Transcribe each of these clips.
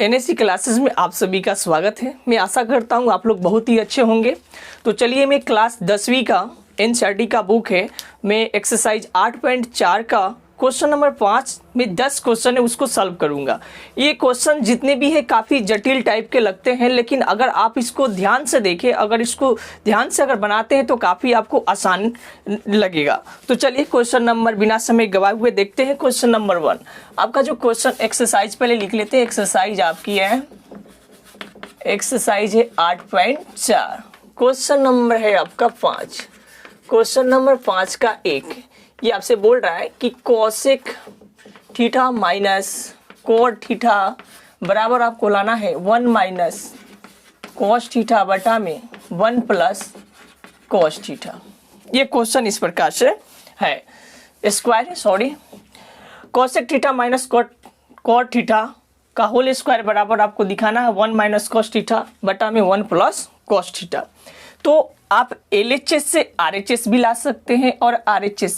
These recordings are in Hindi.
एनएससी क्लासेस में आप सभी का स्वागत है। मैं आशा करता हूँ आप लोग बहुत ही अच्छे होंगे। तो चलिए, मैं क्लास 10वीं का एनसीईआरटी का बुक है, मैं एक्सरसाइज 8.4 का क्वेश्चन नंबर 5 में 10 क्वेश्चन है उसको सॉल्व करूँगा। ये क्वेश्चन जितने भी है काफ़ी जटिल टाइप के लगते हैं, लेकिन अगर आप इसको ध्यान से देखें, अगर इसको ध्यान से अगर बनाते हैं तो काफ़ी आपको आसान लगेगा। तो चलिए क्वेश्चन नंबर बिना समय गवाए हुए देखते हैं। क्वेश्चन नंबर 1 आपका जो क्वेश्चन एक्सरसाइज पहले लिख लेते हैं। एक्सरसाइज आपकी है, एक्सरसाइज है 8.4। क्वेश्चन नंबर है आपका 5। क्वेश्चन नंबर 5 का 1 ये आपसे बोल रहा है कि cosec theta minus cot theta बराबर आपको लाना है 1 माइनस कोस थीटा बटा में 1 प्लस कोस थीटा। ये क्वेश्चन इस प्रकार से है, square sorry cosec theta minus cot theta का होल स्क्वायर बराबर आपको दिखाना है 1 माइनस कोस थीटा बटा में 1 प्लस कोस थीटा। तो आप LHS से RHS भी ला सकते हैं और RHS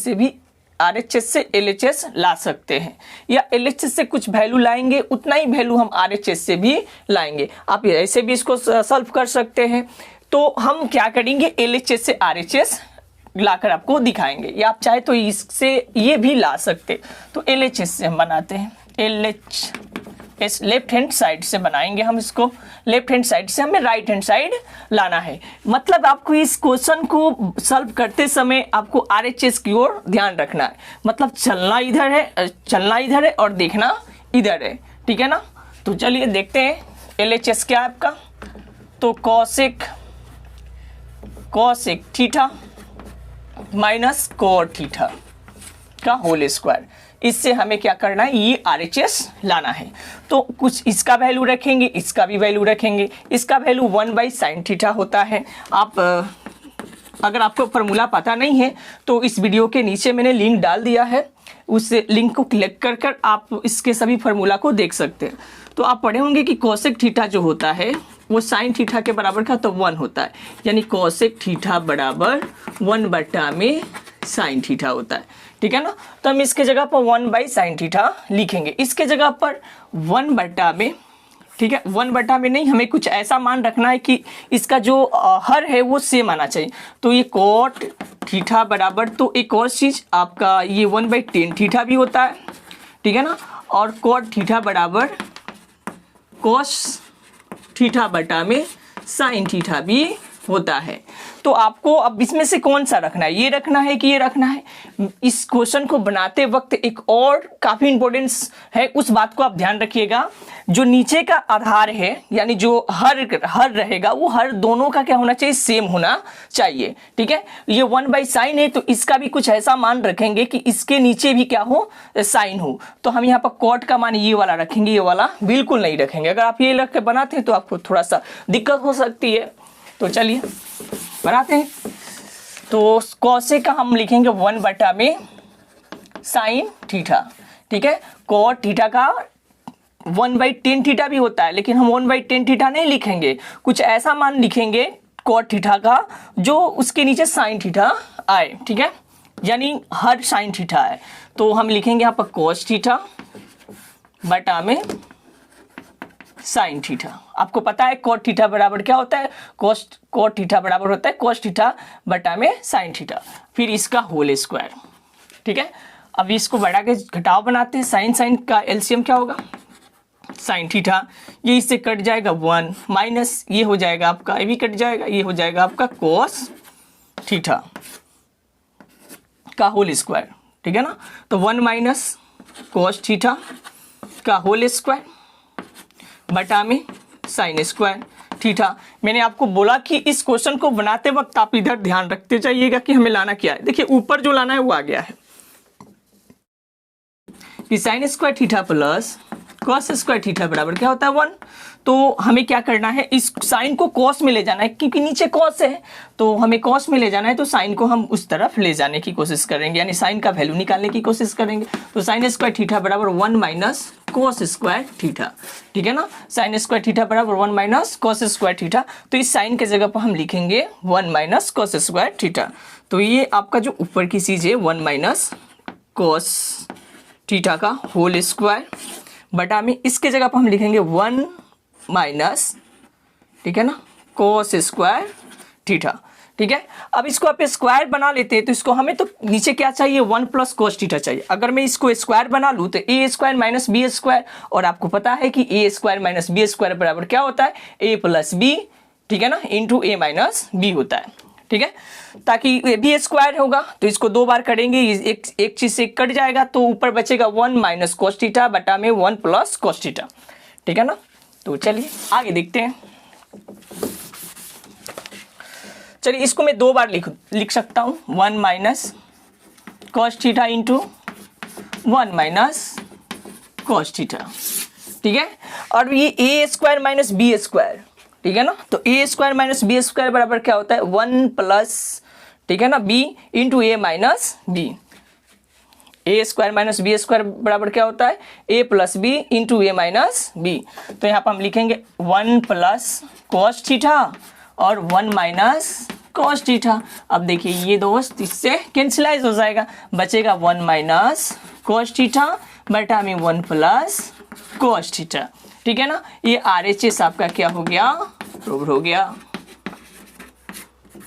से LHS ला सकते हैं, या LHS से कुछ वैल्यू लाएंगे उतना ही वैल्यू हम RHS से भी लाएंगे। आप ऐसे भी इसको सॉल्व कर सकते हैं। तो हम क्या करेंगे, LHS से RHS लाकर आपको दिखाएंगे, या आप चाहे तो इससे ये भी ला सकते। तो LHS से हम बनाते हैं, LHS लेफ्ट हैंड साइड से बनाएंगे हम इसको। लेफ्ट हैंड साइड से हमें राइट हैंड साइड लाना है। मतलब आपको इस क्वेश्चन को सॉल्व करते समय आपको RHS की ओर ध्यान रखना है। मतलब चलना इधर है और देखना इधर है, ठीक है ना। तो चलिए देखते हैं LHS क्या है आपका। तो cosec theta minus cot theta का होल स्क्वायर, इससे हमें क्या करना है, ये RHS लाना है। तो कुछ इसका वैल्यू रखेंगे, इसका भी वैल्यू रखेंगे। इसका वैल्यू 1/sin थीटा होता है। आप अगर आपको फार्मूला पता नहीं है तो इस वीडियो के नीचे मैंने लिंक डाल दिया है, उस लिंक को क्लिक कर आप इसके सभी फार्मूला को देख सकते हैं। तो आप पढ़े होंगे कि कोसेक थीटा जो होता है वो साइन थीटा के बराबर का तो 1 होता है, यानी कोसेक थीटा बराबर 1/sin थीटा होता है, ठीक है ना। तो हम इसके जगह पर 1/sin थीटा लिखेंगे। इसके जगह पर 1 में, ठीक है, 1 में नहीं, हमें कुछ ऐसा मान रखना है कि इसका जो हर है वो सेम आना चाहिए। तो ये कोट थीटा बराबर, तो एक और चीज़ आपका ये 1/tan थीटा भी होता है, ठीक है ना। और कोट थीटा बराबर कोस थीटा बटा में साइन थीटा भी होता है। तो आपको अब इसमें से कौन सा रखना है, ये रखना है कि ये रखना है। इस क्वेश्चन को बनाते वक्त एक और काफ़ी इंपॉर्टेंस है, उस बात को आप ध्यान रखिएगा। जो नीचे का आधार है, यानी जो हर रहेगा, वो हर दोनों का क्या होना चाहिए, सेम होना चाहिए, ठीक है। ये 1/sin है तो इसका भी कुछ ऐसा मान रखेंगे कि इसके नीचे भी क्या हो, साइन हो। तो हम यहाँ पर कॉट का मान ये वाला रखेंगे, ये वाला बिल्कुल नहीं रखेंगे। अगर आप ये रख के बनाते हैं तो आपको थोड़ा सा दिक्कत हो सकती है। तो चलिए बनाते हैं। तो कोसेक का हम लिखेंगे 1 में साइन थीटा, ठीक है। कोट थीटा का 1/tan थीटा भी होता है, लेकिन हम 1/tan थीटा नहीं लिखेंगे, कुछ ऐसा मान लिखेंगे कोट थीटा का जो उसके नीचे साइन थीटा आए, ठीक है, यानी हर साइन थीटा है। तो हम लिखेंगे यहाँ पर कोस थीटा बटा में साइन थीटा। आपको पता है कोट थीटा बराबर क्या होता है, कोट थीटा बराबर होता है कोस थीटा बटा में साइन थीटा, फिर इसका होल स्क्वायर, ठीक है। अब इसको बढ़ा के घटाव बनाते हैं। साइन का एलसीएम क्या होगा, साइन थीटा, ये इससे कट जाएगा 1 माइनस ये हो जाएगा आपका, ये भी कट जाएगा, ये हो जाएगा आपका कोस थीटा का होल स्क्वायर, ठीक है ना। तो 1 माइनस कोस थीटा का होल स्क्वायर बटा में साइन स्क्वायर थीटा। मैंने आपको बोला कि इस क्वेश्चन को बनाते वक्त आप इधर ध्यान रखते जाइएगा कि हमें लाना क्या है। देखिए ऊपर जो लाना है वो आ गया है कि sine square theta plus cos square theta बराबर क्या होता है 1। तो हमें क्या करना है, इस साइन को कॉस में ले जाना है, क्योंकि नीचे कॉस है तो हमें कॉस में ले जाना है। तो साइन को हम उस तरफ ले जाने की कोशिश करेंगे, यानी साइन का वैल्यू निकालने की कोशिश करेंगे। तो साइन स्क्वायर थीटा बराबर 1 माइनस कोस स्क्वायर थीटा, ठीक है ना। साइन स्क्वायर थीटा बराबर 1 माइनस कोस स्क्वायर थीटा। तो इस साइन के जगह पर हम लिखेंगे 1 माइनस कोस स्क्वायर थीटा। तो ये आपका जो ऊपर की चीज़ है 1 माइनस कोस थीटा का होल स्क्वायर बटा में इसके जगह पर हम लिखेंगे 1 माइनस, ठीक है ना, कोस स्क्वायर थीटा। ठीक है, अब इसको आप स्क्वायर बना लेते हैं तो इसको हमें तो नीचे क्या चाहिए, 1 प्लस कोस थीटा चाहिए। अगर मैं इसको स्क्वायर बना लूँ तो ए स्क्वायर माइनस बी स्क्वायर, और आपको पता है कि ए स्क्वायर माइनस बी स्क्वायर बराबर क्या होता है, ए प्लस बी, ठीक है ना, इंटू ए माइनस बी होता है। ठीक है, ताकि ए बी स्क्वायर होगा तो इसको 2 बार करेंगे, एक चीज से कट जाएगा तो ऊपर बचेगा 1 माइनस कोस थीटा बटा में 1 प्लस कोस थीटा। ठीक है ना, तो चलिए आगे देखते हैं। चलिए इसको मैं 2 बार लिख सकता हूँ, 1 minus cos theta into 1 minus cos theta. ठीक है, और ये ए स्क्वायर माइनस बी स्क्वायर, ठीक है ना, तो ए स्क्वायर माइनस बी स्क्वायर बराबर क्या होता है, 1 प्लस, ठीक है ना, बी इंटू ए माइनस बी। ए स्क्वायर माइनस बी स्क्वायर बराबर क्या होता है, ए प्लस बी इंटू ए माइनस बी। तो यहाँ पर हम लिखेंगे 1 प्लस कॉस थीटा और 1 माइनस कॉस थीटा। अब देखिए ये दोस्त इससे कैंसिलाइज हो जाएगा, बचेगा 1 माइनस कॉस थीटा बटा में 1 प्लस कॉस थीटा। ठीक है ना, ये RHS आपका क्या हो गया, प्रूव हो गया।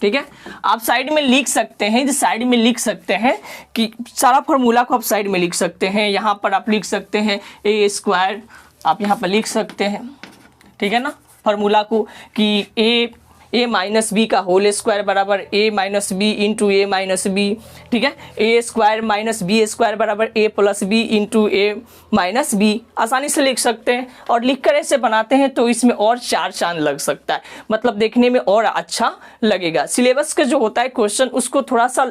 ठीक है, आप साइड में लिख सकते हैं, इस साइड में लिख सकते हैं कि सारा फॉर्मूला को आप साइड में लिख सकते हैं। यहाँ पर आप लिख सकते हैं ए स्क्वायर, आप यहाँ पर लिख सकते हैं, ठीक है ना, फॉर्मूला को कि ए माइनस बी का होल स्क्वायर बराबर ए माइनस बी इंटू ए माइनस बी। ठीक है, ए स्क्वायर माइनस बी स्क्वायर बराबर ए प्लस बी इंटू ए माइनस बी, आसानी से लिख सकते हैं। और लिख कर ऐसे बनाते हैं तो इसमें और 4 चांद लग सकता है, मतलब देखने में और अच्छा लगेगा। सिलेबस का जो होता है क्वेश्चन उसको थोड़ा सा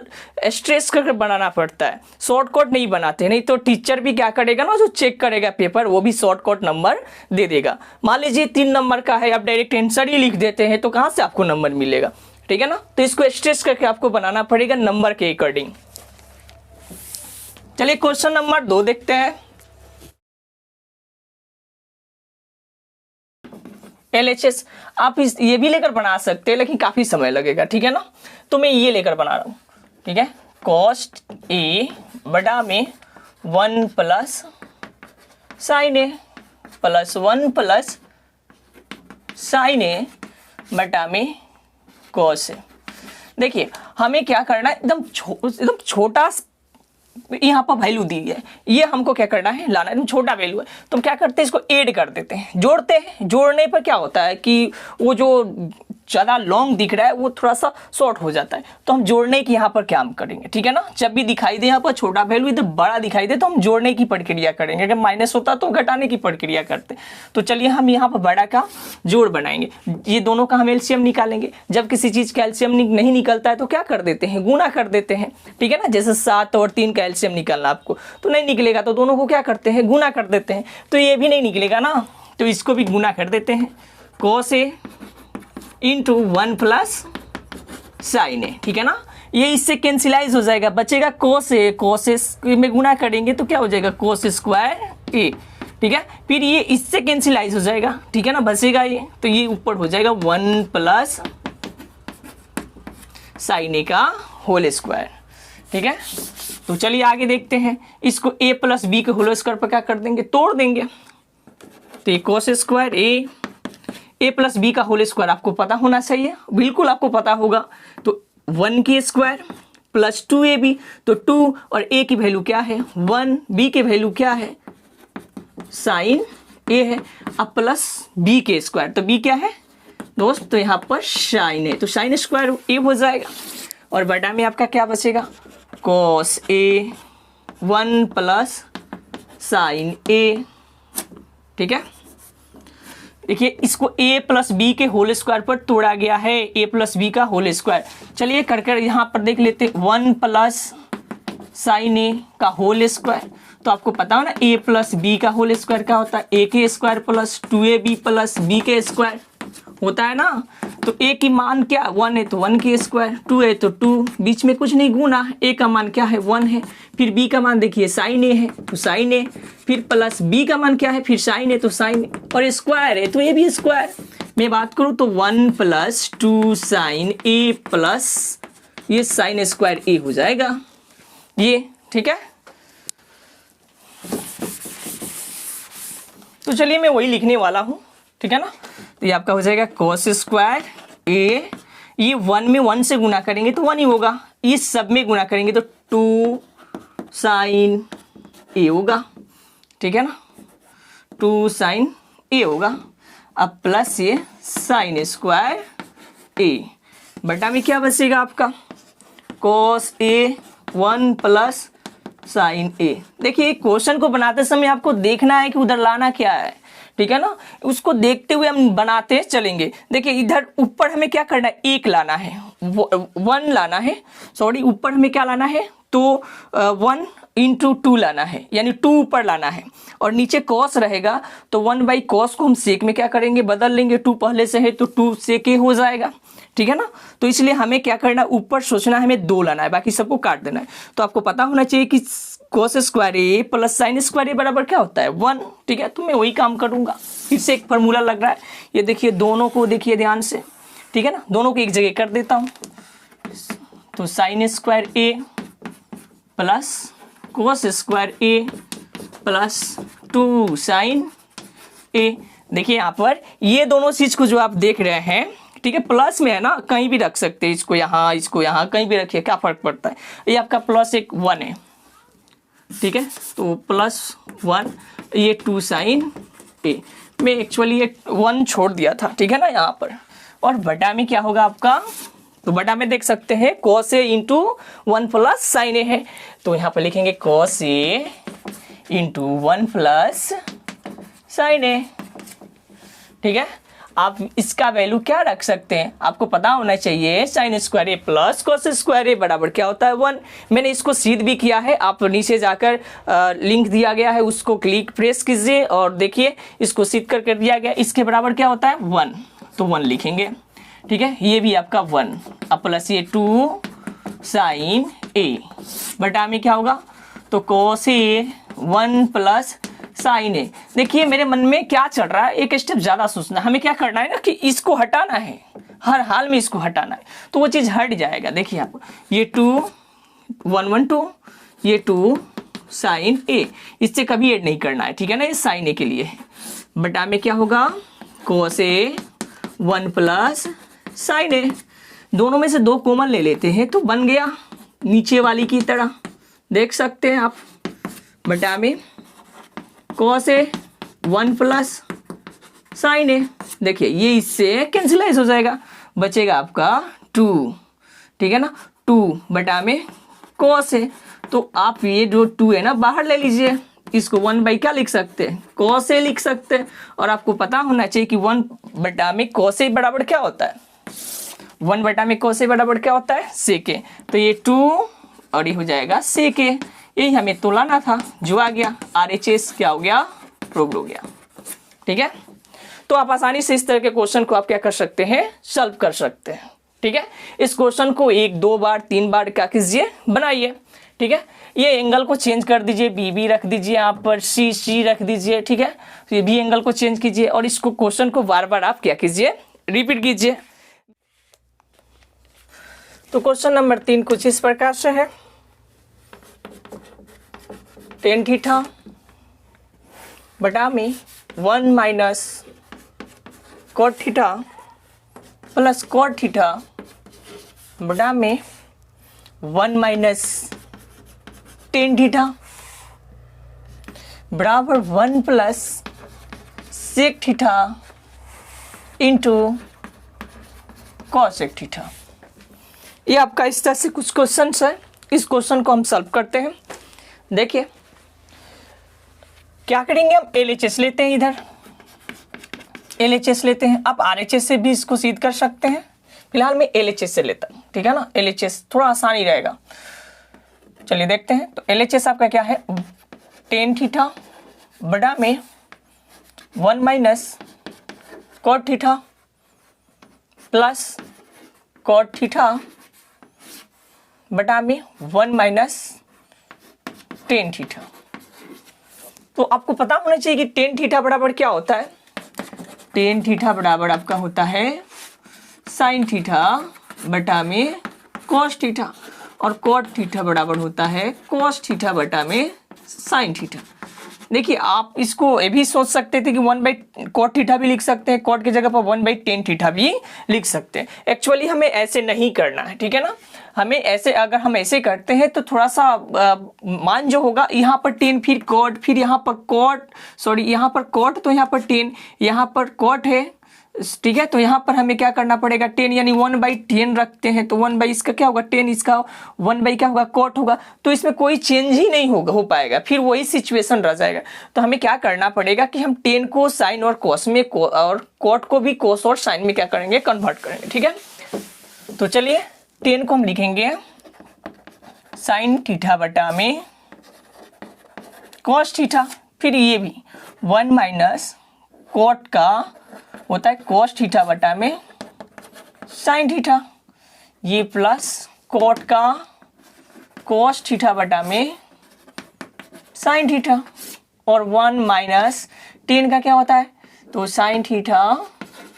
स्ट्रेस करके बनाना पड़ता है, शॉर्टकट नहीं बनाते, नहीं तो टीचर भी क्या करेगा ना, जो चेक करेगा पेपर वो भी शॉर्टकट नंबर दे देगा। मान लीजिए 3 नंबर का है, आप डायरेक्ट आंसर ही लिख देते हैं तो कहाँ से आपको नंबर मिलेगा। ठीक है ना, तो इसको स्ट्रेस करके आपको बनाना पड़ेगा नंबर के अकॉर्डिंग। चलिए क्वेश्चन नंबर 2 देखते हैं। LHS आप ये भी लेकर बना सकते हैं लेकिन काफी समय लगेगा। ठीक है ना, तो मैं ये लेकर बना रहा हूं। ठीक है, कॉस्ट ए बटा में 1 प्लस साइन ए प्लस 1 प्लस साइन ए बटा में कॉस ए। देखिए हमें क्या करना है, एकदम छोटा यहाँ पर वैल्यू दी है, ये हमको क्या करना है, लाना है, छोटा वैल्यू है तो हम क्या करते हैं, इसको ऐड कर देते हैं, जोड़ते हैं। जोड़ने पर क्या होता है कि वो जो ज़्यादा लॉन्ग दिख रहा है वो थोड़ा सा शॉर्ट हो जाता है, तो हम जोड़ने की यहाँ पर क्या हम करेंगे। ठीक है ना, जब भी दिखाई दे यहाँ पर छोटा वैल्यू इधर बड़ा दिखाई दे तो हम जोड़ने की प्रक्रिया करेंगे, अगर माइनस होता तो घटाने की प्रक्रिया करते। तो चलिए हम यहाँ पर बड़ा का जोड़ बनाएंगे, ये दोनों का हम एलसीएम निकालेंगे। जब किसी चीज़ का एलसीएम नहीं निकलता है तो क्या कर देते हैं, गुना कर देते हैं। ठीक है ना, जैसे 7 और 3 का एलसीएम निकालना आपको तो नहीं निकलेगा तो दोनों को क्या करते हैं, गुना कर देते हैं। तो ये भी नहीं निकलेगा ना, तो इसको भी गुना कर देते हैं, cos A into 1 plus sign ए। ठीक है ना, ये इससे कैंसिलाइज हो जाएगा, बचेगा कोस ए, कोस ए में गुना करेंगे तो क्या हो जाएगा, कोस स्क्वायर ए। ठीक है, फिर ये इससे कैंसिलाइज हो जाएगा, ठीक है ना, बचेगा ये, तो ये ऊपर हो जाएगा 1 प्लस साइन ए का होल स्क्वायर। ठीक है, तो चलिए आगे देखते हैं। इसको ए प्लस बी के होल स्क्वायर पर क्या कर देंगे, तोड़ देंगे, तो ये कोस स्क्वायर ए प्लस बी का होल स्क्वायर आपको पता होना चाहिए, बिल्कुल आपको पता होगा। तो 1 की स्क्वायर प्लस 2ab, तो 2 और a की वैल्यू क्या है 1, b की वैल्यू क्या है साइन a है, अब प्लस b के स्क्वायर, तो b क्या है दोस्त, तो यहाँ पर साइन है, तो साइन स्क्वायर a हो जाएगा, और बटा में आपका क्या बचेगा, cos a 1 plus sign a। ठीक है, देखिए इसको a प्लस बी के होल स्क्वायर पर तोड़ा गया है, a प्लस बी का होल स्क्वायर। चलिए कर यहाँ पर देख लेते हैं, 1 प्लस साइन ए का होल स्क्वायर, तो आपको पता हो ना a प्लस बी का होल स्क्वायर क्या होता है, a के square plus 2ab plus b के स्क्वायर होता है ना। तो a की मान क्या 1 है तो 1 के स्क्वायर, 2 है तो 2, बीच में कुछ नहीं गुना, a का मान क्या है 1 है, फिर b का मान देखिए साइन ए है तो साइन ए, फिर प्लस b का मान क्या है, फिर साइन ए तो साइन, और स्क्वायर है तो ये भी स्क्वायर। मैं बात करूँ तो 1 प्लस 2 साइन ए प्लस ये साइन स्क्वायर ए हो जाएगा ये। ठीक है, तो चलिए मैं वही लिखने वाला हूँ, ठीक है ना। तो ये आपका हो जाएगा cos स्क्वायर ए, ये 1 में 1 से गुना करेंगे तो 1 ही होगा, इस सब में गुना करेंगे तो 2 साइन ए होगा, ठीक है ना, 2 साइन ए होगा। अब प्लस ये साइन स्क्वायर ए बटा में क्या बचेगा आपका cos ए 1 प्लस साइन ए। देखिए क्वेश्चन को बनाते समय आपको देखना है कि उधर लाना क्या है, ठीक है ना, उसको देखते हुए हम बनाते चलेंगे। देखिए इधर ऊपर हमें क्या करना है, 1 लाना है, 1 लाना है, सॉरी ऊपर हमें क्या लाना है, तो 1 इंटू 2 लाना है, यानी 2 ऊपर लाना है, और नीचे कॉस रहेगा तो 1 बाई कॉस को हम सेक में क्या करेंगे, बदल लेंगे, 2 पहले से है तो 2 सेक ए हो जाएगा, ठीक है ना। तो इसलिए हमें क्या करना है, ऊपर सोचना है, हमें 2 लाना है, बाकी सबको काट देना है। तो आपको पता होना चाहिए कि cos स्क्वायर ए प्लस साइन स्क्वायर ए बराबर क्या होता है 1, ठीक है। तो मैं वही काम करूंगा, फिर से एक फार्मूला लग रहा है, ये देखिए दोनों को देखिए ध्यान से, ठीक है ना, दोनों को एक जगह कर देता हूं। तो साइन स्क्वायर ए प्लस cos स्क्वायर ए प्लस 2 साइन ए। देखिए यहाँ पर ये दोनों चीज को जो आप देख रहे हैं, ठीक है, प्लस में है ना, कहीं भी रख सकते हैं, इसको यहाँ कहीं भी रखिए, क्या फर्क पड़ता है। ये आपका प्लस एक 1 है, ठीक है, तो प्लस 1, ये 2 साइन ए, मैं एक्चुअली ये 1 छोड़ दिया था, ठीक है ना यहाँ पर। और बटा में क्या होगा आपका, तो बटा में देख सकते हैं cos ए इंटू 1 प्लस साइन ए है, तो यहाँ पर लिखेंगे cos ए इंटू 1 प्लस साइन ए, ठीक है। आप इसका वैल्यू क्या रख सकते हैं, आपको पता होना चाहिए साइन स्क्वायर ए प्लस cos स्क्वायर ए बराबर क्या होता है 1। मैंने इसको सिद्ध भी किया है, आप नीचे जाकर लिंक दिया गया है, उसको क्लिक प्रेस कीजिए और देखिए इसको सिद्ध कर दिया गया, इसके बराबर क्या होता है 1, तो 1 लिखेंगे, ठीक है। ये भी आपका 1, अब प्लस ये 2 साइन ए बटा में क्या होगा, तो cos ए 1 प्लस साइन ए। देखिए मेरे मन में क्या चल रहा है, एक स्टेप ज्यादा सोचना, हमें क्या करना है ना कि इसको हटाना है, हर हाल में इसको हटाना है, तो वो चीज हट जाएगा। देखिए आप ये 2 1 1 2, ये 2 साइन ए, इससे कभी ऐड नहीं करना है, ठीक है ना, ये साइन ए के लिए। बटा में क्या होगा cos ए 1 प्लस साइन ए, दोनों में से 2 कॉमन ले लेते हैं तो बन गया नीचे वाली की तरह, देख सकते हैं आप। बटा में cos ए 1 प्लस साइन ए, देखिए ये इससे कैंसिलाइज हो जाएगा, बचेगा आपका 2, ठीक है ना, 2 बटा में cos ए। तो आप ये जो 2 है ना बाहर ले लीजिए, इसको 1 बाई क्या लिख सकते हैं, cos ए लिख सकते हैं। और आपको पता होना चाहिए कि 1 बटा में cos ए बराबर क्या होता है, 1 बटा में cos ए बराबर क्या होता है sec ए। तो ये 2 और ये हो जाएगा sec ए, यही हमें तो लाना था, जो आ गया RHS क्या हो गया, प्रूव हो गया, ठीक है। तो आप आसानी से इस तरह के क्वेश्चन को आप क्या कर सकते हैं, सॉल्व कर सकते हैं, ठीक है। इस क्वेश्चन को 1 2 बार 3 बार क्या कीजिए, बनाइए, ठीक है। ये एंगल को चेंज कर दीजिए, बी रख दीजिए, यहाँ पर सी रख दीजिए, ठीक है। तो ये भी एंगल को चेंज कीजिए और इसको क्वेश्चन को बार बार आप क्या कीजिए, रिपीट कीजिए। तो क्वेश्चन नंबर 3 कुछ इस प्रकार से है, tan थीटा बटा में 1 minus cot theta plus cot theta बटा में 1 माइनस tan थीटा बराबर 1 plus sec theta into cosec theta. ये आपका इस तरह से कुछ क्वेश्चन है, इस क्वेश्चन को हम सॉल्व करते हैं। देखिए क्या करेंगे, हम LHS लेते हैं, इधर LHS लेते हैं, आप RHS से भी इसको सिद्ध कर सकते हैं, फिलहाल मैं LHS से लेता हूँ, ठीक है ना, LHS थोड़ा आसानी रहेगा। चलिए देखते हैं, तो LHS आपका क्या है, tan थीटा बड़ा में 1 minus cot theta plus cot theta बटा में 1 माइनस tan थीटा। तो आपको पता होना चाहिए कि tan थीटा बराबर क्या होता है, tan थीटा बराबर आपका होता है sin थीटा बटा में cos थीटा, और cot थीटा बराबर होता है cos थीटा बटा में sin थीटा। देखिए आप इसको ये भी सोच सकते थे कि 1/cot थीटा भी लिख सकते हैं, cot की जगह पर 1/tan थीटा भी लिख सकते हैं। एक्चुअली हमें ऐसे नहीं करना है, ठीक है ना। हमें ऐसे, अगर हम ऐसे करते हैं तो थोड़ा सा मान जो होगा यहाँ पर tan, फिर cot, फिर यहाँ पर cot, सॉरी यहाँ पर cot, तो यहाँ पर tan, यहाँ पर cot है, ठीक है। तो यहाँ पर हमें क्या करना पड़ेगा, 10 यानी 1/10 रखते हैं, तो 1 बाई इसका क्या होगा 10, इसका 1 बाई क्या होगा cot होगा। तो इसमें कोई चेंज ही नहीं होगा, हो पाएगा, फिर वही सिचुएशन रह जाएगा। तो हमें क्या करना पड़ेगा कि हम 10 को साइन और cos में और cot को भी cos और साइन में क्या करेंगे, कन्वर्ट करेंगे, ठीक है। तो चलिए 10 को हम लिखेंगे साइन थीटा बटा में cos थीटा, फिर ये भी 1 माइनस cot का होता है cos थीटा बटा में साइन थीटा, ये प्लस cot का cos थीटा बटा में साइन थीटा, और 1 माइनस 10 का क्या होता है, तो साइन थीटा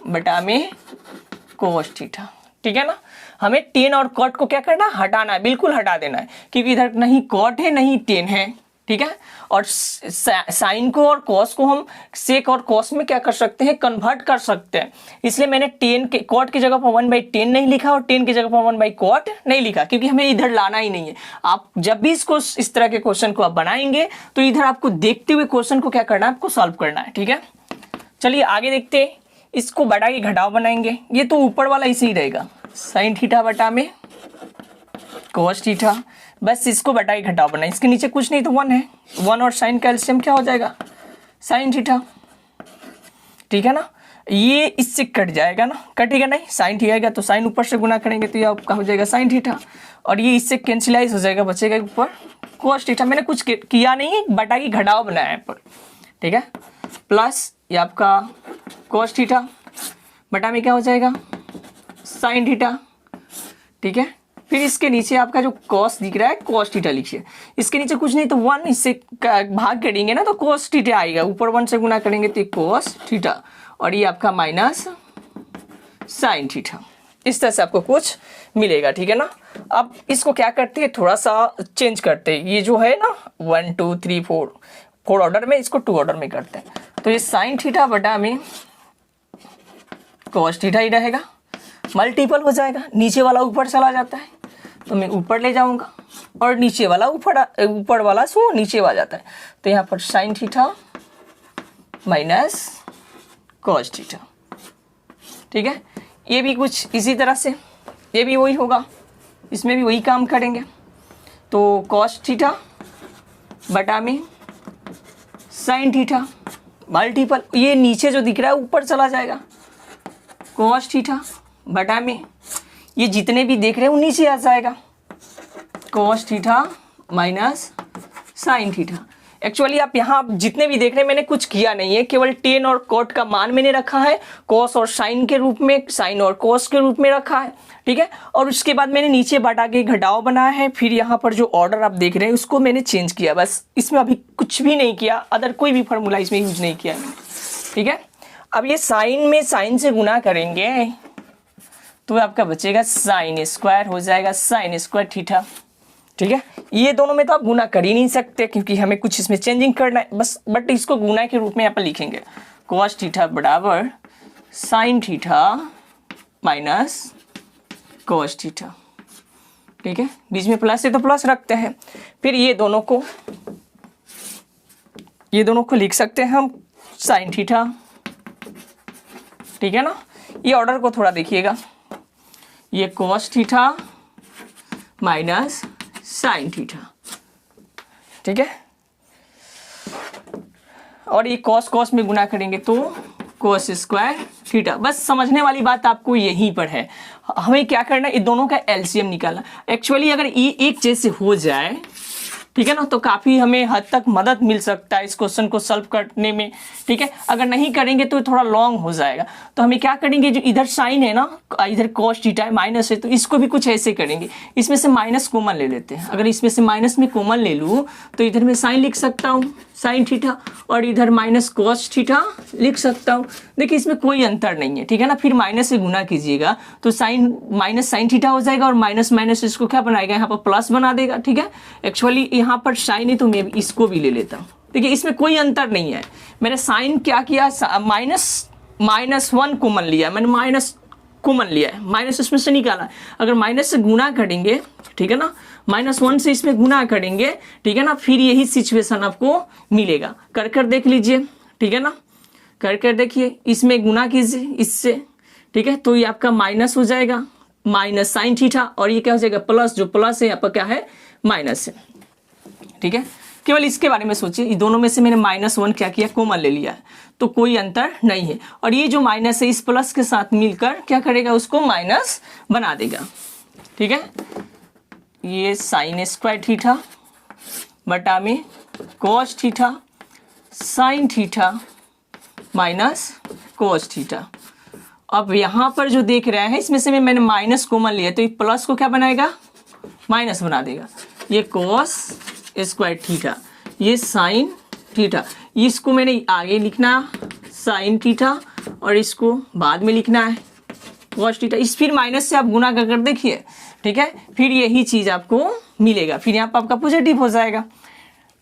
बटा में cos थीटा, ठीक है ना। हमें 10 और cot को क्या करना है, हटाना है, बिल्कुल हटा देना है, क्योंकि इधर नहीं cot है नहीं 10 है, ठीक है। और साइन को और cos को हम sec और cos में क्या कर सकते हैं, कन्वर्ट कर सकते हैं। इसलिए मैंने 10 के cot की जगह पर 1/10 नहीं लिखा और 10 की जगह पर 1/cot नहीं लिखा, क्योंकि हमें इधर लाना ही नहीं है। आप जब भी इसको इस तरह के क्वेश्चन को आप बनाएंगे तो इधर आपको देखते हुए क्वेश्चन को क्या करना है, आपको सॉल्व करना है, ठीक है। चलिए आगे देखते हैं, इसको बढ़ा के घटाव बनाएंगे। ये तो ऊपर वाला इसी ही रहेगा, साइन थीटा बटा में cos थीटा, बस इसको बटा के घटाव बनाए, इसके नीचे कुछ नहीं तो 1 है, 1 और साइन का एलसीएम क्या हो जाएगा, साइन थीटा, ठीक है ना। ये इससे कट जाएगा ना, कटेगा नहीं, साइन थीटा आएगा तो साइन ऊपर से गुना करेंगे तो ये आपका हो जाएगा साइन थीटा, और ये इससे कैंसिलाइज हो जाएगा, बचेगा ऊपर cos थीटा। मैंने कुछ किया नहीं, बटा की घटाव बनाया है पर, ठीक है। प्लस ये आपका cos थीटा बटा में क्या हो जाएगा, साइन थीटा, ठीक है। फिर इसके नीचे आपका जो cos दिख रहा है cos थीटा लिखिए, इसके नीचे कुछ नहीं तो 1, इससे भाग करेंगे ना तो cos थीटा आएगा, ऊपर 1 से गुना करेंगे तो cos थीटा, और ये आपका माइनस साइन थीटा। इस तरह से आपको कुछ मिलेगा, ठीक है ना। अब इसको क्या करते हैं, थोड़ा सा चेंज करते हैं, ये जो है ना 1 2 3 4 ऑर्डर में, इसको 2 ऑर्डर में करते हैं। तो ये साइन थीटा बटा में cos थीटा ही रहेगा, मल्टीपल हो जाएगा, नीचे वाला ऊपर चला जाता है तो मैं ऊपर ले जाऊंगा, और नीचे वाला ऊपर वाला सो नीचे आ जाता है, तो यहाँ पर sign theta minus cos theta, ठीक है। ये भी कुछ इसी तरह से, ये भी वही होगा, इसमें भी वही काम करेंगे। तो cos थीटा बटा में साइन थीटा मल्टीपल, ये नीचे जो दिख रहा है ऊपर चला जाएगा, cos थीटा बटा में ये जितने भी देख रहे हैं वो नीचे आ जाएगा, cos theta minus sine theta. Actually आप यहाँ जितने भी देख रहे हैं मैंने कुछ किया नहीं है, केवल 10 और cot का मान मैंने रखा है, cos और साइन के रूप में, साइन और cos के रूप में रखा है, ठीक है। और उसके बाद मैंने नीचे बटा के घटाव बनाया है, फिर यहाँ पर जो ऑर्डर आप देख रहे हैं उसको मैंने चेंज किया, बस इसमें अभी कुछ भी नहीं किया, अदर कोई भी फॉर्मूला इसमें यूज नहीं किया मैंने, ठीक है। अब ये साइन में साइन से गुना करेंगे तो आपका बचेगा साइन स्क्वायर, हो जाएगा साइन स्क्वायर थीटा, ठीक है। ये दोनों में तो आप गुना कर ही नहीं सकते क्योंकि हमें कुछ इसमें चेंजिंग करना है बस, बट इसको गुना के रूप में यहाँ पर लिखेंगे, cos थीटा बराबर sign theta minus cos theta, ठीक है। बीच में प्लस है तो प्लस रखते हैं, फिर ये दोनों को लिख सकते हैं हम साइन थीटा, ठीक है ना। ये ऑर्डर को थोड़ा देखिएगा, ये cos theta minus sine theta, ठीक है। और ये cos में गुना करेंगे तो cos स्क्वायर थीटा। बस समझने वाली बात आपको यहीं पर है, हमें क्या करना है, ये दोनों का एलसीएम निकालना। एक्चुअली अगर ये एक जैसे हो जाए, ठीक है ना, तो काफ़ी हमें हद तक मदद मिल सकता है इस क्वेश्चन को सॉल्व करने में, ठीक है। अगर नहीं करेंगे तो थोड़ा लॉन्ग हो जाएगा, तो हमें क्या करेंगे, जो इधर साइन है ना, इधर cos थीटा है, माइनस है, तो इसको भी कुछ ऐसे करेंगे, इसमें से माइनस कॉमन ले लेते हैं। अगर इसमें से माइनस में कॉमन ले लूँ तो इधर मैं साइन लिख सकता हूँ, साइन थीटा, और इधर माइनस cos थीटा लिख सकता हूँ। देखिए इसमें कोई अंतर नहीं है, ठीक है ना। फिर माइनस से गुना कीजिएगा तो साइन माइनस साइन थीटा हो जाएगा, और माइनस माइनस इसको क्या बनाएगा, यहाँ पर प्लस बना देगा, ठीक है। एक्चुअली यहाँ पर साइन है तो मैं इसको भी ले लेता हूँ। देखिए इसमें कोई अंतर नहीं है, मैंने साइन क्या किया, -1 कॉमन लिया, मैंने माइनस कॉमन लिया है, माइनस इसमें से निकाला। अगर माइनस से गुना करेंगे, ठीक है ना, -1 से इसमें गुना करेंगे, ठीक है ना, फिर यही सिचुएशन आपको मिलेगा। कर देख लीजिए, ठीक है ना, कर देखिए, इसमें गुना कीजिए इससे, ठीक है, तो ये आपका माइनस हो जाएगा, माइनस साइन थीटा, और ये क्या हो जाएगा प्लस, जो प्लस है यहाँ पर क्या है माइनस है, ठीक है। केवल इसके बारे में सोचिए, ये दोनों में से मैंने -1 क्या किया, कॉमन ले लिया है, तो कोई अंतर नहीं है। और ये जो माइनस है इस प्लस के साथ मिलकर क्या करेगा, उसको माइनस बना देगा, ठीक है। ये साइन स्क्वायर थीटा बटा में cos theta sine theta minus cos theta. अब यहाँ पर जो देख रहे हैं इसमें से मैंने माइनस कॉमन लिया, तो ये प्लस को क्या बनाएगा, माइनस बना देगा। ये कॉस स्क्वायर थीटा, ये साइन थीटा, इसको मैंने आगे लिखना साइन थीटा और इसको बाद में लिखना है कॉस थीटा। इस फिर माइनस से आप गुना कर देखिए, ठीक है, फिर यही चीज आपको मिलेगा, फिर यहाँ पर आपका पॉजिटिव हो जाएगा।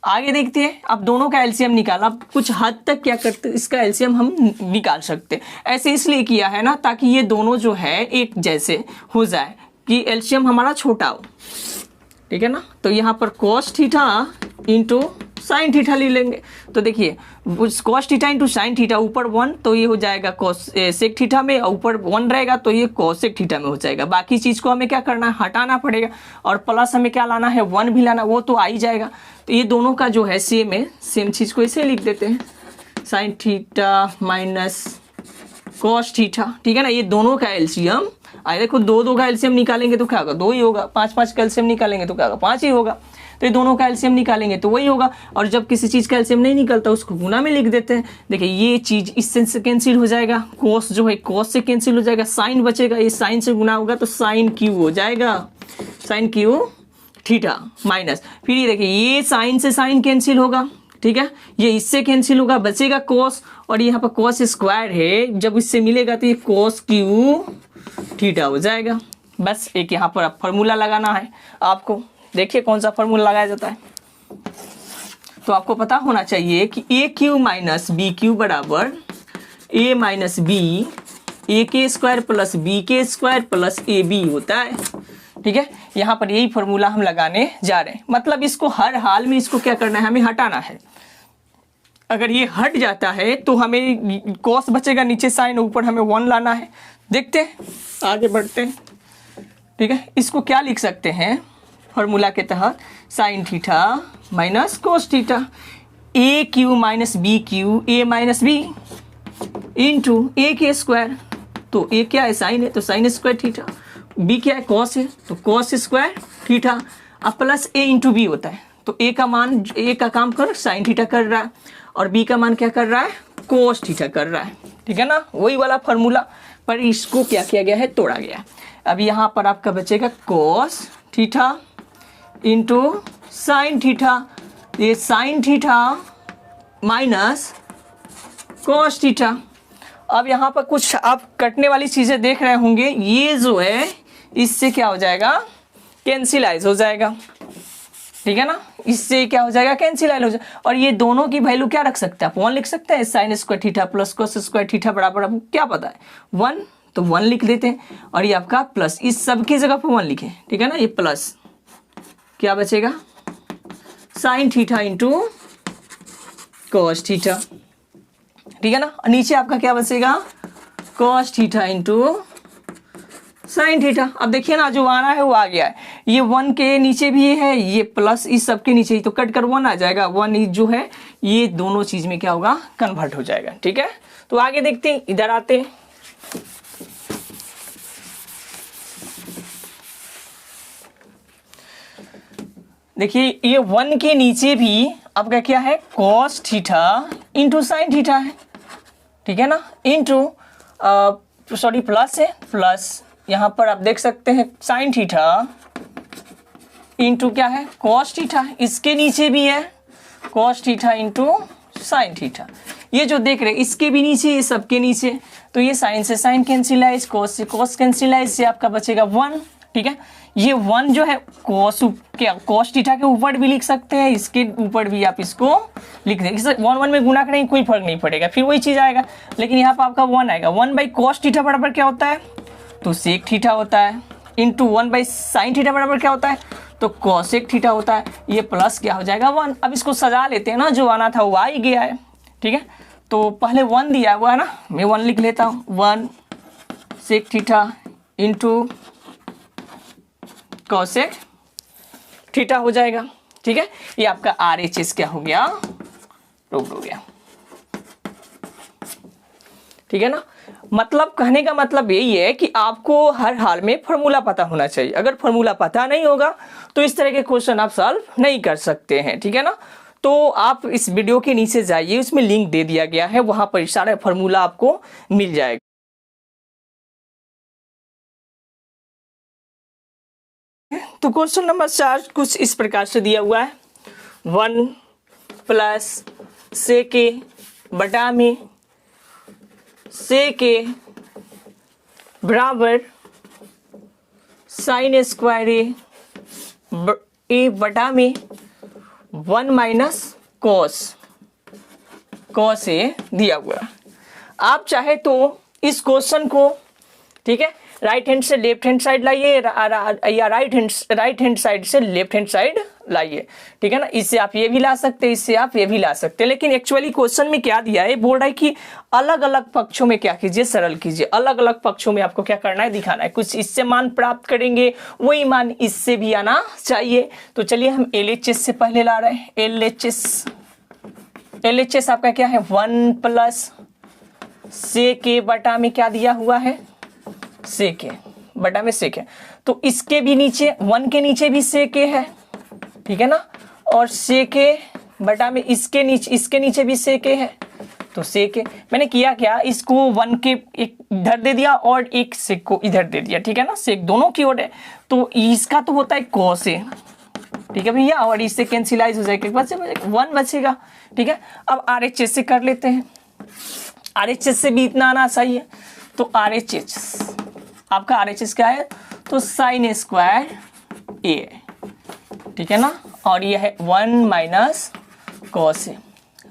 आगे देखते हैं, अब दोनों का एलसीएम निकाला, कुछ हद तक क्या करते, इसका एलसीएम हम निकाल सकते। ऐसे इसलिए किया है ना ताकि ये दोनों जो है एक जैसे हो जाए, कि एलसीएम हमारा छोटा हो, ठीक है ना। तो यहाँ पर cos theta into sine theta ले लेंगे, तो देखिए cos theta into sine theta, ऊपर 1 तो ये हो जाएगा कॉस सेक थीटा में, ऊपर 1 रहेगा तो ये कॉसेक थीटा में हो जाएगा। बाकी चीज़ को हमें क्या करना है, हटाना पड़ेगा, और प्लस हमें क्या लाना है, 1 भी लाना, वो तो आ ही जाएगा। तो ये दोनों का जो है सेम है, सेम चीज़ को इसे लिख देते हैं, sign theta minus cos theta, ठीक है ना। ये दोनों का एलसीएम आए, देखो 2 का एलसीएम निकालेंगे तो क्या होगा, 2 ही होगा, 5 का एलसीएम निकालेंगे तो क्या होगा, 5 ही होगा। तो ये दोनों का एलसीएम निकालेंगे तो वही होगा, और जब किसी चीज़ का एलसीएम नहीं निकलता उसको गुना में लिख देते हैं। देखिए ये चीज़ इससे से कैंसिल हो जाएगा, कॉस जो है कॉस से कैंसिल हो जाएगा, साइन बचेगा, ये साइन से गुना होगा तो साइन क्यू हो जाएगा, साइन क्यू थीटा माइनस, फिर ये देखिए ये साइन से साइन कैंसिल होगा, ठीक है, ये इससे कैंसिल होगा, बचेगा कॉस, और यहाँ पर कॉस स्क्वायर है, जब इससे मिलेगा तो ये कॉस क्यू थीटा हो जाएगा। बस एक यहाँ पर अब फॉर्मूला लगाना है आपको, देखिए कौन सा फॉर्मूला लगाया जाता है। तो आपको पता होना चाहिए कि ए क्यू माइनस बी क्यू बराबर ए माइनस बी ए के स्क्वायर प्लस बी के स्क्वायर प्लस ए बी होता है, ठीक है। यहाँ पर यही फॉर्मूला हम लगाने जा रहे हैं, मतलब इसको हर हाल में इसको क्या करना है, हमें हटाना है। अगर ये हट जाता है तो हमें कॉस बचेगा, नीचे साइन, ऊपर हमें 1 लाना है। देखते हैं, आगे बढ़ते हैं, ठीक है। इसको क्या लिख सकते हैं फॉर्मूला के तहत, sine theta minus cos theta, A cube minus B cube A minus B into A के स्क्वायर, तो ए क्या है, साइन है तो साइन स्क्वायर थीटा, बी क्या है, कॉस है तो कॉस स्क्वायर थीटा, अब प्लस ए इंटू बी होता है, तो ए का मान, ए का काम कर साइन थीटा कर रहा है, और बी का मान क्या कर रहा है, कोस थीटा कर रहा है, ठीक है ना, वही वाला फॉर्मूला, पर इसको क्या किया गया है, तोड़ा गया। अब यहाँ पर आपका बचेगा cos theta into sine theta, ये sine theta minus cos theta. अब यहाँ पर कुछ आप कटने वाली चीज़ें देख रहे होंगे, ये जो है इससे क्या हो जाएगा, कैंसिलाइज हो जाएगा, ठीक है ना, इससे क्या हो जाएगा, कैंसिलाइज हो जाएगा। और ये दोनों की वैल्यू क्या रख सकते हैं आप, 1 लिख सकते हैं, sine square theta plus cos square theta बराबर आपको क्या पता है 1, तो 1 लिख देते हैं, और ये आपका प्लस, इस सब की जगह पर 1 लिखें, ठीक है ना, ये प्लस क्या बचेगा, sine theta into cos theta, ठीक है ना, और नीचे आपका क्या बचेगा, cos theta into sine theta. अब देखिए ना, जो आ रहा है वो आ गया है, ये 1 के नीचे भी है, ये प्लस इस सब के नीचे ही, तो कट कर 1 आ जाएगा, 1 जो है ये दोनों चीज में क्या होगा, कन्वर्ट हो जाएगा, ठीक है। तो आगे देखते हैं, इधर आते हैं, देखिए ये 1 के नीचे भी आपका क्या है, cos theta into sine theta है, ठीक है ना, इंटू सॉरी प्लस है, प्लस यहाँ पर आप देख सकते हैं साइन थीटा इंटू क्या है, कॉस थीटा, इसके नीचे भी है cos theta into sine theta, ये जो देख रहे हैं इसके भी नीचे, ये सबके नीचे, तो ये साइन से साइन कैंसिलाइज, कॉस से कॉस कैंसिलाइज, से आपका बचेगा 1, ठीक है। ये 1 जो है cos थीटा के ऊपर भी लिख सकते हैं, इसके ऊपर भी आप इसको लिख देंगे। इसे 1 में गुना करेंगे कोई फर्क नहीं पड़ेगा, फिर वही चीज़ आएगा, लेकिन यहाँ पर आपका 1 आएगा। 1/cos थीटा बराबर क्या होता है, तो sec थीटा होता है, इंटू 1/sin थीटा बराबर क्या होता है, तो cosec थीटा होता है। ये प्लस क्या हो जाएगा 1। अब इसको सजा लेते हैं ना, जो आना था वो आ ही गया है, ठीक है। तो पहले 1 दिया हुआ है ना, मैं 1 लिख लेता हूँ, 1 sec theta into cosec theta हो जाएगा, ठीक है। ये आपका RHS क्या हो गया, प्रूव्ड हो गया, ठीक है ना। मतलब कहने का मतलब यही है कि आपको हर हाल में फॉर्मूला पता होना चाहिए। अगर फॉर्मूला पता नहीं होगा तो इस तरह के क्वेश्चन आप सॉल्व नहीं कर सकते हैं, ठीक है ना। तो आप इस वीडियो के नीचे जाइए, उसमें लिंक दे दिया गया है, वहां पर सारा फॉर्मूला आपको मिल जाएगा। तो क्वेश्चन नंबर 4 कुछ इस प्रकार से दिया हुआ है, 1 प्लस sec बटा में sec बराबर sin स्क्वायर ए बटा में 1 माइनस cos ए दिया हुआ। आप चाहे तो इस क्वेश्चन को, ठीक है, राइट हैंड से लेफ्ट हैंड साइड लाइए या राइट हैंड साइड से लेफ्ट हैंड साइड लाइए, ठीक है ना। इससे आप ये भी ला सकते हैं, इससे आप ये भी ला सकते हैं, लेकिन एक्चुअली क्वेश्चन में क्या दिया है, बोल रहा है कि अलग अलग पक्षों में क्या कीजिए, सरल कीजिए। अलग अलग पक्षों में आपको क्या करना है, दिखाना है। कुछ इससे मान प्राप्त करेंगे, वही मान इससे भी आना चाहिए। तो चलिए हम LHS से पहले ला रहे हैं। LHS आपका क्या है, 1 प्लस sec बटा में क्या दिया हुआ है, sec बटा में sec है। तो इसके भी नीचे 1 के नीचे भी sec है, ठीक है ना, और sec बटा में इसके नीचे भी sec है, तो sec मैंने किया क्या, इसको 1 के एक इधर दे दिया और एक sec को इधर दे दिया, ठीक है ना। sec दोनों की ओर है, तो इसका तो होता है cos है, ठीक है भैया, और इससे कैंसिलाइज हो जाएगा, 1 बचेगा, ठीक है। अब RHS से कर लेते हैं। RHS से भी इतना आना चाहिए, तो RHS आपका RHS क्या है, तो sin स्क्वायर ए, ठीक है ना, और ये है 1 माइनस cos ए।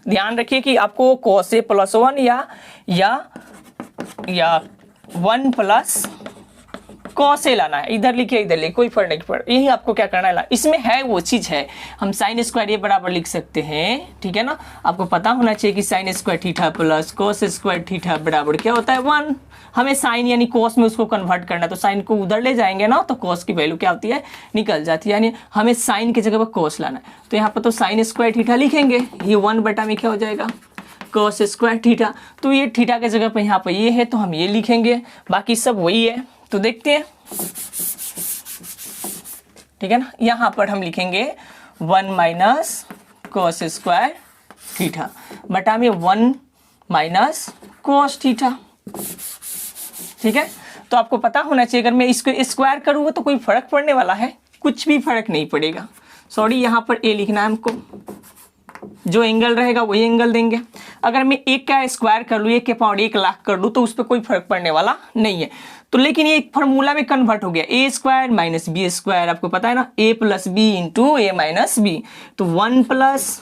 ध्यान रखिए कि आपको cos ए प्लस 1 या 1 प्लस cos ए लाना है। इधर लिखिए इधर लिखिए, कोई फर्क नहीं पड़ता, यही आपको क्या करना है। इसमें है वो चीज़ है, हम sin स्क्वायर ए बराबर लिख सकते हैं, ठीक है ना। आपको पता होना चाहिए कि sin square theta plus cos square theta बराबर क्या होता है, 1। हमें sin यानी cos में उसको कन्वर्ट करना है, तो sin को उधर ले जाएंगे ना, तो cos की वैल्यू क्या होती है, निकल जाती है। यानी हमें sin की जगह पर cos लाना है, तो यहाँ पर तो sin स्क्वायर थीटा लिखेंगे, ये 1 बटा में क्या हो जाएगा, cos स्क्वायर थीटा। तो ये थीटा की जगह पर यहाँ पर ये है, तो हम ये लिखेंगे, बाकी सब वही है। तो देखते हैं, ठीक है ना। यहाँ पर हम लिखेंगे 1 माइनस cos स्क्वायर थीटा बटा में 1 माइनस cos थीटा, ठीक है। तो आपको पता होना चाहिए, अगर मैं इसको स्क्वायर करूँगा तो कोई फर्क पड़ने वाला है, कुछ भी फर्क नहीं पड़ेगा। सॉरी, यहाँ पर ए लिखना है हमको, जो एंगल रहेगा वही एंगल देंगे। अगर मैं 1 का स्क्वायर कर लूँ, 1 के पावर 1 लाख कर लूँ, तो उस पर कोई फर्क पड़ने वाला नहीं है। तो लेकिन ये एक फार्मूला में कन्वर्ट हो गया, ए स्क्वायर माइनस बी स्क्वायर, आपको पता है ना, ए प्लस बी इंटू ए माइनस बी। तो 1 plus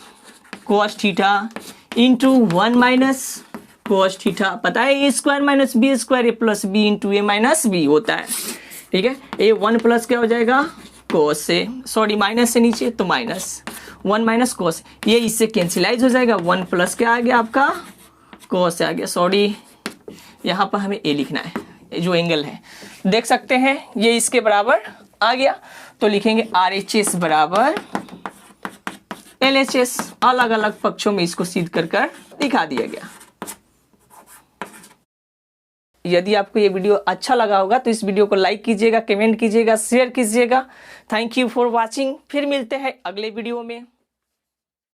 cos theta into 1 minus cos theta, पता है ए स्क्वायर माइनस बी स्क्वायर, ए प्लस बी इंटू ए माइनस बी होता है, ठीक है। ए 1 प्लस क्या हो जाएगा, cos से, सॉरी माइनस से नीचे, तो माइनस 1 माइनस cos, ये इससे कैंसिलाइज हो जाएगा, 1 प्लस क्या आ गया आपका, cos आ गया। सॉरी, यहाँ पर हमें ए लिखना है, जो एंगल है देख सकते हैं, ये इसके बराबर आ गया। तो लिखेंगे RHS बराबर LHS, अलग अलग पक्षों में इसको सिद्ध कर दिखा दिया गया। यदि आपको ये वीडियो अच्छा लगा होगा तो इस वीडियो को लाइक कीजिएगा, कमेंट कीजिएगा, शेयर कीजिएगा। Thank you for watching. फिर मिलते हैं अगले वीडियो में।